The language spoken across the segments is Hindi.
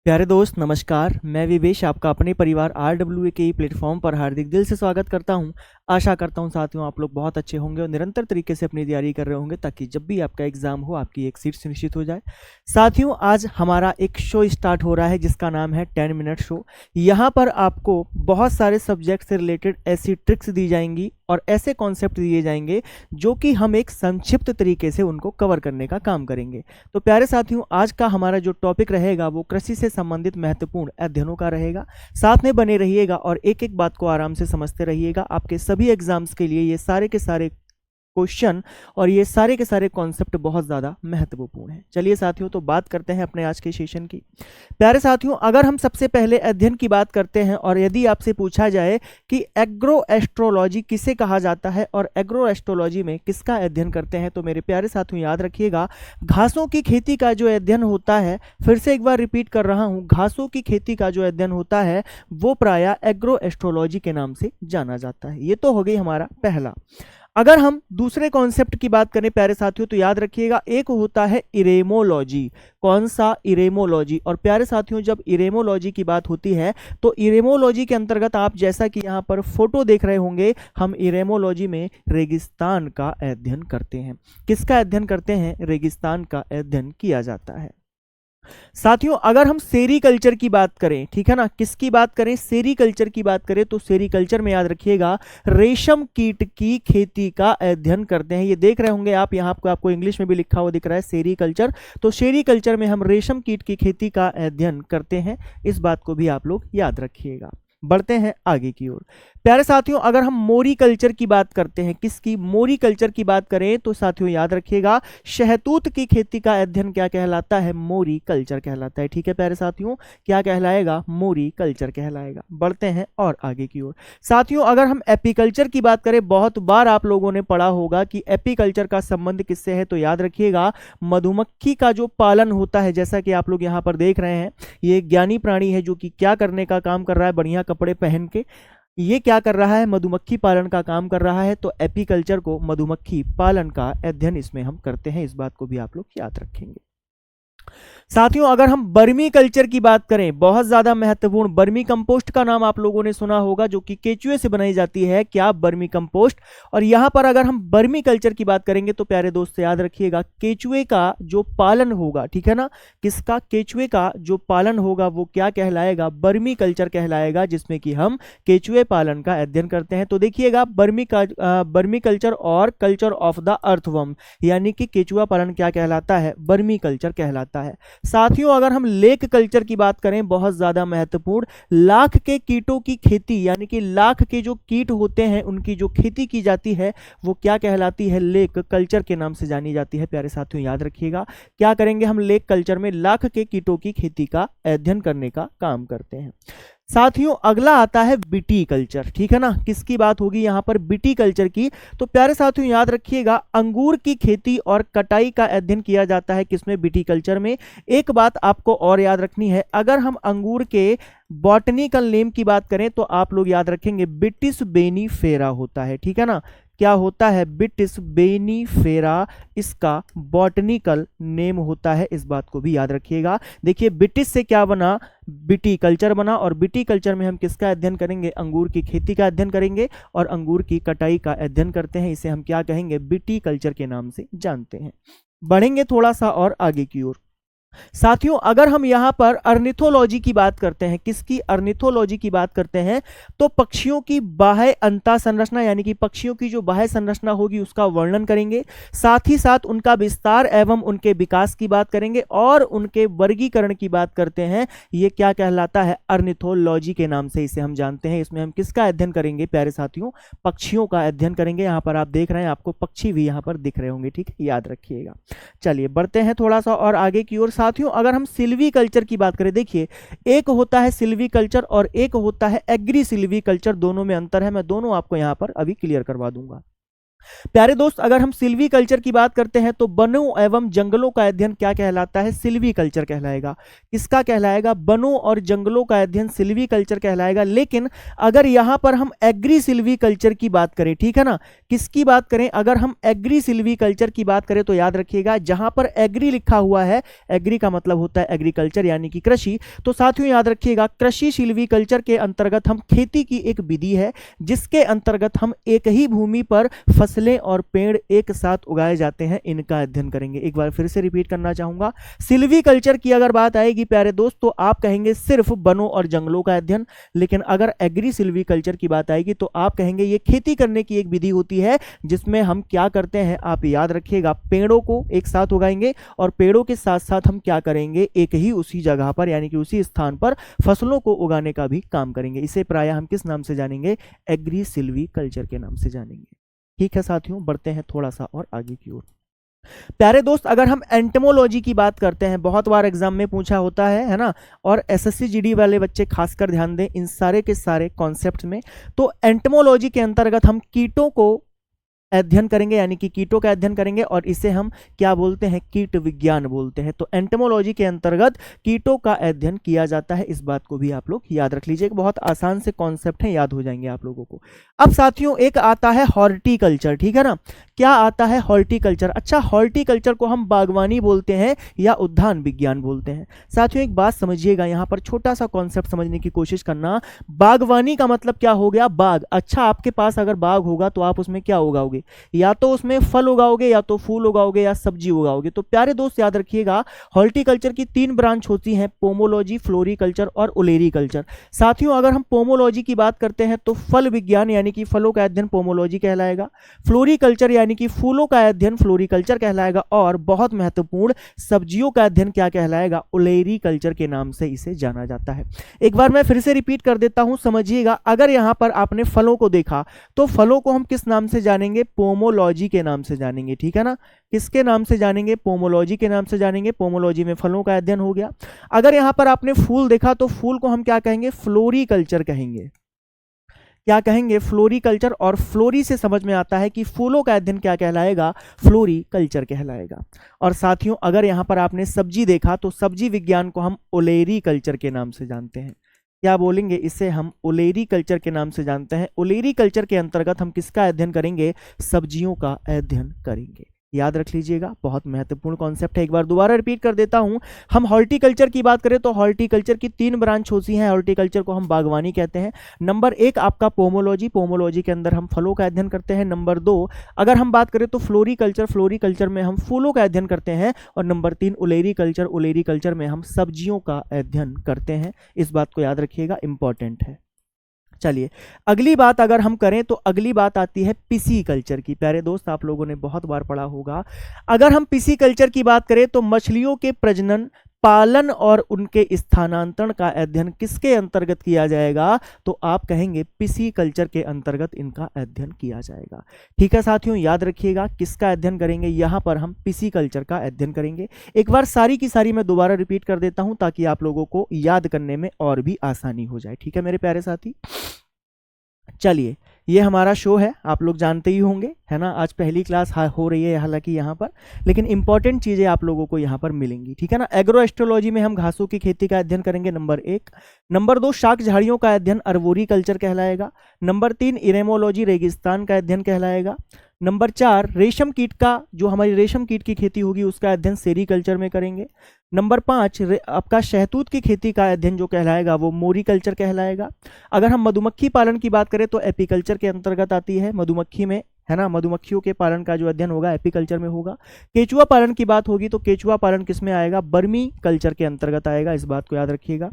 प्यारे दोस्त नमस्कार। मैं विवेश आपका अपने परिवार RWA के प्लेटफॉर्म पर हार्दिक दिल से स्वागत करता हूं। आशा करता हूं साथियों आप लोग बहुत अच्छे होंगे और निरंतर तरीके से अपनी तैयारी कर रहे होंगे ताकि जब भी आपका एग्जाम हो आपकी एक सीट सुनिश्चित हो जाए। साथियों आज हमारा एक शो स्टार्ट हो रहा है जिसका नाम है 10 मिनट शो। यहाँ पर आपको बहुत सारे सब्जेक्ट से रिलेटेड ऐसी ट्रिक्स दी जाएंगी और ऐसे कॉन्सेप्ट दिए जाएंगे जो कि हम एक संक्षिप्त तरीके से उनको कवर करने का काम करेंगे। तो प्यारे साथियों आज का हमारा जो टॉपिक रहेगा वो कृषि से संबंधित महत्वपूर्ण अध्ययनों का रहेगा। साथ में बने रहिएगा और एक एक बात को आराम से समझते रहिएगा। आपके सभी एग्जाम्स के लिए ये सारे के सारे क्वेश्चन और ये सारे के सारे कॉन्सेप्ट बहुत ज़्यादा महत्वपूर्ण है। चलिए साथियों तो बात करते हैं अपने आज के सेशन की। प्यारे साथियों अगर हम सबसे पहले अध्ययन की बात करते हैं और यदि आपसे पूछा जाए कि एग्रो एस्ट्रोलॉजी किसे कहा जाता है और एग्रो एस्ट्रोलॉजी में किसका अध्ययन करते हैं, तो मेरे प्यारे साथियों याद रखिएगा घासों की खेती का जो अध्ययन होता है, फिर से एक बार रिपीट कर रहा हूँ, घासों की खेती का जो अध्ययन होता है वो प्रायः एग्रो एस्ट्रोलॉजी के नाम से जाना जाता है। ये तो हो गई हमारा पहला। अगर हम दूसरे कॉन्सेप्ट की बात करें प्यारे साथियों तो याद रखिएगा एक होता है इरेमोलॉजी। कौन सा? इरेमोलॉजी। और प्यारे साथियों जब इरेमोलॉजी की बात होती है तो इरेमोलॉजी के अंतर्गत आप जैसा कि यहाँ पर फोटो देख रहे होंगे, हम इरेमोलॉजी में रेगिस्तान का अध्ययन करते हैं। किसका अध्ययन करते हैं? रेगिस्तान का अध्ययन किया जाता है। साथियों अगर हम सेरीकल्चर की बात करें, ठीक है ना, किसकी बात करें? सेरीकल्चर की बात करें तो सेरीकल्चर में याद रखिएगा रेशम कीट की खेती का अध्ययन करते हैं। ये देख रहे होंगे आप, यहाँ आपको इंग्लिश में भी लिखा हुआ दिख रहा है सेरीकल्चर। तो सेरीकल्चर में हम रेशम कीट की खेती का अध्ययन करते हैं। इस बात को भी आप लोग याद रखिएगा। बढ़ते हैं आगे की ओर। प्यारे साथियों अगर हम मोरी कल्चर की बात करते हैं, किसकी? मोरी कल्चर की बात करें तो साथियों याद रखिएगा शहतूत की खेती का अध्ययन क्या कहलाता है? मोरी कल्चर कहलाता है। ठीक है प्यारे साथियों, क्या कहलाएगा? मोरी कल्चर कहलाएगा। बढ़ते हैं और आगे की ओर। साथियों अगर हम एपीकल्चर की बात करें, बहुत बार आप लोगों ने पढ़ा होगा कि एपीकल्चर का संबंध किससे है, तो याद रखिएगा मधुमक्खी का जो पालन होता है, जैसा कि आप लोग यहाँ पर देख रहे हैं, ये एक ज्ञानी प्राणी है जो कि क्या करने का काम कर रहा है? बढ़िया कपड़े पहन के ये क्या कर रहा है? मधुमक्खी पालन का काम कर रहा है। तो एपीकल्चर को मधुमक्खी पालन का अध्ययन इसमें हम करते हैं। इस बात को भी आप लोग याद रखेंगे। साथियों अगर हम बर्मी कल्चर की बात करें, बहुत ज्यादा महत्वपूर्ण, बर्मी कंपोस्ट का नाम आप लोगों ने सुना होगा जो कि केचुए से बनाई जाती है। क्या? बर्मी कंपोस्ट। और यहां पर अगर हम बर्मी कल्चर की बात करेंगे तो प्यारे दोस्त याद रखिएगा केचुए का जो पालन होगा, ठीक है ना, किसका? केचुए का जो पालन होगा वो क्या कहलाएगा? बर्मी कल्चर कहलाएगा, जिसमें कि हम केचुए पालन का अध्ययन करते हैं। तो देखिएगा बर्मी कल्चर और कल्चर ऑफ द अर्थवर्म, यानी कि केचुआ पालन क्या कहलाता है? बर्मी कल्चर कहलाता है। साथियों अगर हम लेक कल्चर की बात करें, बहुत ज्यादा महत्वपूर्ण, लाख के कीटों की खेती, यानी कि लाख के जो कीट होते हैं उनकी जो खेती की जाती है वो क्या कहलाती है? लेक कल्चर के नाम से जानी जाती है। प्यारे साथियों याद रखिएगा क्या करेंगे हम? लेक कल्चर में लाख के कीटों की खेती का अध्ययन करने का काम करते हैं। साथियों अगला आता है बीटी कल्चर, ठीक है ना, किसकी बात होगी यहाँ पर? बीटी कल्चर की। तो प्यारे साथियों याद रखिएगा अंगूर की खेती और कटाई का अध्ययन किया जाता है। किसमें? बीटी कल्चर में। एक बात आपको और याद रखनी है, अगर हम अंगूर के बॉटनिकल नेम की बात करें तो आप लोग याद रखेंगे बिटिस बेनीफेरा होता है, ठीक है ना। क्या होता है? बिटिस बेनीफेरा इसका बॉटनिकल नेम होता है। इस बात को भी याद रखिएगा। देखिए बिटिस से क्या बना? बीटी कल्चर बना। और बीटी कल्चर में हम किसका अध्ययन करेंगे? अंगूर की खेती का अध्ययन करेंगे और अंगूर की कटाई का अध्ययन करते हैं। इसे हम क्या कहेंगे? बीटी कल्चर के नाम से जानते हैं। बढ़ेंगे थोड़ा सा और आगे की ओर। साथियों अगर हम यहां पर अर्निथोलॉजी की बात करते हैं, किसकी? अर्निथोलॉजी की बात करते हैं तो पक्षियों की बाह्य अंतः संरचना, यानी कि पक्षियों की जो बाह्य संरचना होगी उसका वर्णन करेंगे। साथ ही साथ उनका विस्तार एवं उनके विकास की बात करेंगे और उनके वर्गीकरण की बात करते हैं। ये क्या कहलाता है? अर्निथोलॉजी के नाम से इसे हम जानते हैं। इसमें हम किसका अध्ययन करेंगे प्यारे साथियों? पक्षियों का अध्ययन करेंगे। यहाँ पर आप देख रहे हैं, आपको पक्षी भी यहाँ पर दिख रहे होंगे, ठीक है, याद रखिएगा। चलिए बढ़ते हैं थोड़ा सा और आगे की ओर। साथियों अगर हम सिल्वी कल्चर की बात करें, देखिए एक होता है सिल्वी कल्चर और एक होता है एग्री सिल्वी कल्चर, दोनों में अंतर है। मैं दोनों आपको यहां पर अभी क्लियर करवा दूंगा। प्यारे दोस्त, अगर हम सिल्वी कल्चर की बात करते हैं तो वनों एवं जंगलों का अध्ययन क्या कहलाता है? सिल्वी कल्चर कहलाएगा। किसका कहलाएगा? वनों और जंगलों का अध्ययन सिल्वी कल्चर कहलाएगा। लेकिन अगर यहां पर हम एग्री सिल्वी कल्चर की बात करें, ठीक है ना, किसकी बात करें? अगर हम एग्री सिल्वी कल्चर की बात करें तो याद रखिएगा, जहां पर एग्री लिखा हुआ है, एग्री का मतलब होता है एग्रीकल्चर यानी कि कृषि, तो साथियों याद रखिएगा कृषि सिल्वी कल्चर के अंतर्गत हम खेती की एक विधि है जिसके अंतर्गत हम एक ही भूमि पर फसलें और पेड़ एक साथ उगाए जाते हैं, इनका अध्ययन करेंगे। एक बार फिर से रिपीट करना चाहूंगा, सिल्वी कल्चर की अगर बात आएगी प्यारे दोस्त तो आप कहेंगे सिर्फ वनों और जंगलों का अध्ययन। लेकिन अगर एग्री सिल्वी कल्चर की बात आएगी तो आप कहेंगे ये खेती करने की एक विधि होती है जिसमें हम क्या करते हैं, आप याद रखिएगा, पेड़ों को एक साथ उगाएंगे और पेड़ों के साथ साथ हम क्या करेंगे, एक ही उसी जगह पर यानी कि उसी स्थान पर फसलों को उगाने का भी काम करेंगे। इसे प्रायः हम किस नाम से जानेंगे? एग्री सिल्वी कल्चर के नाम से जानेंगे। ठीक है साथियों, बढ़ते हैं थोड़ा सा और आगे की ओर। प्यारे दोस्त, अगर हम एंटमोलॉजी की बात करते हैं, बहुत बार एग्जाम में पूछा होता है ना, और एसएससी जीडी वाले बच्चे खासकर ध्यान दें इन सारे के सारे कॉन्सेप्ट में। तो एंटमोलॉजी के अंतर्गत हम कीटों को अध्ययन करेंगे यानी कि कीटों का अध्ययन करेंगे और इसे हम क्या बोलते हैं? कीट विज्ञान बोलते हैं। तो एंटमोलॉजी के अंतर्गत कीटों का अध्ययन किया जाता है, इस बात को भी आप लोग याद रख लीजिए। बहुत आसान से कॉन्सेप्ट है, याद हो जाएंगे आप लोगों को। अब साथियों एक आता है हॉर्टिकल्चर, ठीक है ना, क्या आता है? हॉर्टिकल्चर। अच्छा, हॉर्टिकल्चर को हम बागवानी बोलते हैं या उद्यान विज्ञान बोलते हैं। साथियों एक बात समझिएगा, यहां पर छोटा सा कॉन्सेप्ट समझने की कोशिश करना। बागवानी का मतलब क्या हो गया? बाग। अच्छा, आपके पास अगर बाग होगा तो आप उसमें क्या उगाओगे? या तो उसमें फल उगाओगे या तो फूल उगाओगे या सब्जी उगाओगे। तो प्यारे दोस्त याद रखिएगा, हॉर्टिकल्चर की 3 ब्रांच होती हैं, पोमोलॉजी, फ्लोरिकल्चर और ओलेरीकल्चर। साथियों अगर हम पोमोलॉजी की बात करते हैं तो फल विज्ञान यानी कि फलों का अध्ययन पोमोलॉजी कहलाएगा। फ्लोरिकल्चर यानी कि फूलों का अध्ययन फ्लोरिकल्चर कहलाएगा। और बहुत महत्वपूर्ण, सब्जियों का अध्ययन क्या कहलाएगा? ओलेरीकल्चर के नाम से इसे जाना जाता है। एक बार मैं फिर से रिपीट कर देता हूं, समझिएगा। अगर यहां पर आपने फलों को देखा तो फलों को हम किस नाम से जानेंगे? पोमोलॉजी के नाम से जानेंगे, ठीक है ना। किसके नाम से जानेंगे? पोमोलॉजी के नाम से जानेंगे। पोमोलॉजी में फलों का अध्ययन हो गया। अगर यहां पर आपने फूल देखा तो फूल को हम क्या कहेंगे? फ्लोरिकल्चर कहेंगे। क्या कहेंगे? फ्लोरिकल्चर। और फ्लोरी से समझ में आता है कि फूलों का अध्ययन क्या कहलाएगा? फ्लोरिकल्चर कहलाएगा। और साथियों अगर यहां पर आपने सब्जी देखा तो सब्जी विज्ञान को हम ओलेरीकल्चर के नाम से जानते हैं। क्या बोलेंगे? इसे हम ओलेरीकल्चर के नाम से जानते हैं। ओलेरीकल्चर के अंतर्गत हम किसका अध्ययन करेंगे? सब्जियों का अध्ययन करेंगे। याद रख लीजिएगा, बहुत महत्वपूर्ण कॉन्सेप्ट है। एक बार दोबारा रिपीट कर देता हूं, हम हॉर्टिकल्चर की बात करें तो हॉर्टिकल्चर की 3 ब्रांच होती हैं। हॉर्टिकल्चर को हम बागवानी कहते हैं। नंबर 1 आपका पोमोलॉजी, पोमोलॉजी के अंदर हम फलों का अध्ययन करते हैं। नंबर 2 अगर हम बात करें तो फ्लोरिकल्चर, फ्लोरिकल्चर में हम फूलों का अध्ययन करते हैं। और नंबर 3 ओलेरीकल्चर, ओलेरीकल्चर में हम सब्जियों का अध्ययन करते हैं। इस बात को याद रखिएगा, इंपॉर्टेंट है। चलिए अगली बात अगर हम करें तो अगली बात आती है पिसीकल्चर की। प्यारे दोस्त आप लोगों ने बहुत बार पढ़ा होगा। अगर हम पिसीकल्चर की बात करें तो मछलियों के प्रजनन, पालन और उनके स्थानांतरण का अध्ययन किसके अंतर्गत किया जाएगा? तो आप कहेंगे पिसीकल्चर के अंतर्गत इनका अध्ययन किया जाएगा। ठीक है साथियों, याद रखिएगा किसका अध्ययन करेंगे? यहां पर हम पिसीकल्चर का अध्ययन करेंगे। एक बार सारी की सारी मैं दोबारा रिपीट कर देता हूं ताकि आप लोगों को याद करने में और भी आसानी हो जाए। ठीक है मेरे प्यारे साथी, चलिए ये हमारा शो है, आप लोग जानते ही होंगे, है ना। आज पहली क्लास हो रही है हालांकि यहाँ पर, लेकिन इंपॉर्टेंट चीज़ें आप लोगों को यहाँ पर मिलेंगी, ठीक है ना। एग्रो एस्ट्रोलॉजी में हम घासों की खेती का अध्ययन करेंगे, नंबर 1। नंबर 2 शाक झाड़ियों का अध्ययन अर्बोरिकल्चर कहलाएगा। नंबर 3 इरेमोलॉजी रेगिस्तान का अध्ययन कहलाएगा। नंबर 4 रेशम कीट का, जो हमारी रेशम कीट की खेती होगी उसका अध्ययन सेरीकल्चर में करेंगे। नंबर 5 आपका शहतूत की खेती का अध्ययन जो कहलाएगा वो मोरिकल्चर कहलाएगा। अगर हम मधुमक्खी पालन की बात करें तो एपीकल्चर के अंतर्गत आती है, मधुमक्खी में, है ना, मधुमक्खियों के पालन का जो अध्ययन होगा एपीकल्चर में होगा। केचुआ पालन की बात होगी तो केचुआ पालन किस में आएगा? बर्मी कल्चर के अंतर्गत आएगा, इस बात को याद रखिएगा।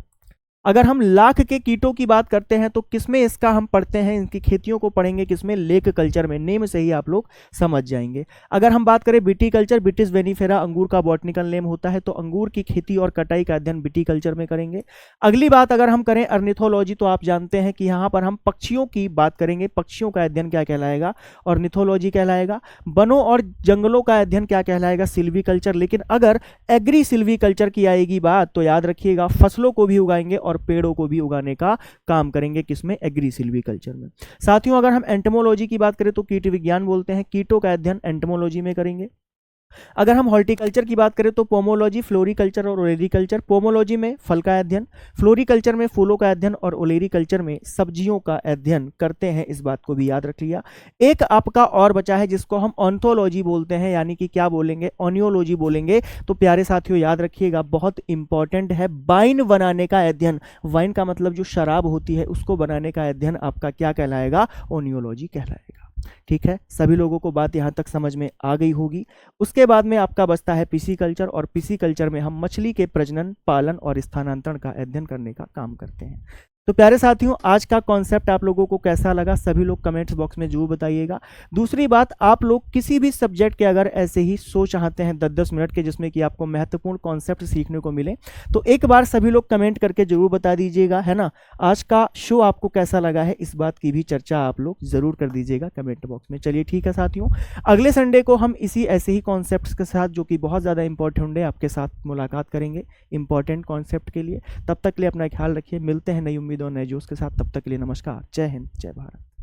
अगर हम लाख के कीटों की बात करते हैं तो किसमें इसका हम पढ़ते हैं, इनकी खेतियों को पढ़ेंगे किसमें? लेक कल्चर में। नेम से ही आप लोग समझ जाएंगे। अगर हम बात करें विटीकल्चर, विटिस वेनिफेरा अंगूर का बॉटनिकल नेम होता है, तो अंगूर की खेती और कटाई का अध्ययन विटीकल्चर में करेंगे। अगली बात अगर हम करें अर्निथोलॉजी, तो आप जानते हैं कि यहाँ पर हम पक्षियों की बात करेंगे। पक्षियों का अध्ययन क्या कहलाएगा? ऑर्निथोलॉजी कहलाएगा। वनों और जंगलों का अध्ययन क्या कहलाएगा? सिल्वीकल्चर। लेकिन अगर एग्री सिल्वीकल्चर की आएगी बात तो याद रखिएगा फसलों को भी उगाएंगे और और पेड़ों को भी उगाने का काम करेंगे, किसमें, एग्री सिल्वीकल्चर में। साथियों अगर हम एंटोमोलॉजी की बात करें तो कीट विज्ञान बोलते हैं, कीटों का अध्ययन एंटोमोलॉजी में करेंगे। अगर हम हॉर्टिकल्चर की बात करें तो पोमोलॉजी, फ्लोरिकल्चर और ओलेरीकल्चर। पोमोलॉजी में फल का अध्ययन, फ्लोरिकल्चर में फूलों का अध्ययन और ओलेरीकल्चर में सब्जियों का अध्ययन करते हैं, इस बात को भी याद रख लिया। एक आपका और बचा है जिसको हम ऑन्थोलॉजी बोलते हैं, यानी कि क्या बोलेंगे, ओनियोलॉजी बोलेंगे। तो प्यारे साथियों याद रखिएगा, बहुत इंपॉर्टेंट है, वाइन बनाने का अध्ययन। वाइन का मतलब जो शराब होती है उसको बनाने का अध्ययन आपका क्या कहलाएगा, ओनियोलॉजी कहलाएगा। ठीक है, सभी लोगों को बात यहां तक समझ में आ गई होगी। उसके बाद में आपका बचता है पिसीकल्चर, और पिसीकल्चर में हम मछली के प्रजनन, पालन और स्थानांतरण का अध्ययन करने का काम करते हैं। तो प्यारे साथियों आज का कॉन्सेप्ट आप लोगों को कैसा लगा, सभी लोग कमेंट्स बॉक्स में जरूर बताइएगा। दूसरी बात, आप लोग किसी भी सब्जेक्ट के अगर ऐसे ही शो चाहते हैं 10-10 मिनट के जिसमें कि आपको महत्वपूर्ण कॉन्सेप्ट सीखने को मिले, तो एक बार सभी लोग कमेंट करके जरूर बता दीजिएगा, है ना। आज का शो आपको कैसा लगा है, इस बात की भी चर्चा आप लोग जरूर कर दीजिएगा कमेंट बॉक्स में। चलिए ठीक है साथियों, अगले संडे को हम इसी ऐसे ही कॉन्सेप्ट के साथ, जो कि बहुत ज़्यादा इंपॉर्टेंट है, आपके साथ मुलाकात करेंगे इंपॉर्टेंट कॉन्सेप्ट के लिए। तब तक के लिए अपना ख्याल रखिए, मिलते हैं नई उम्मीद और नए जोश के साथ। तब तक के लिए नमस्कार, जय हिंद, जय भारत।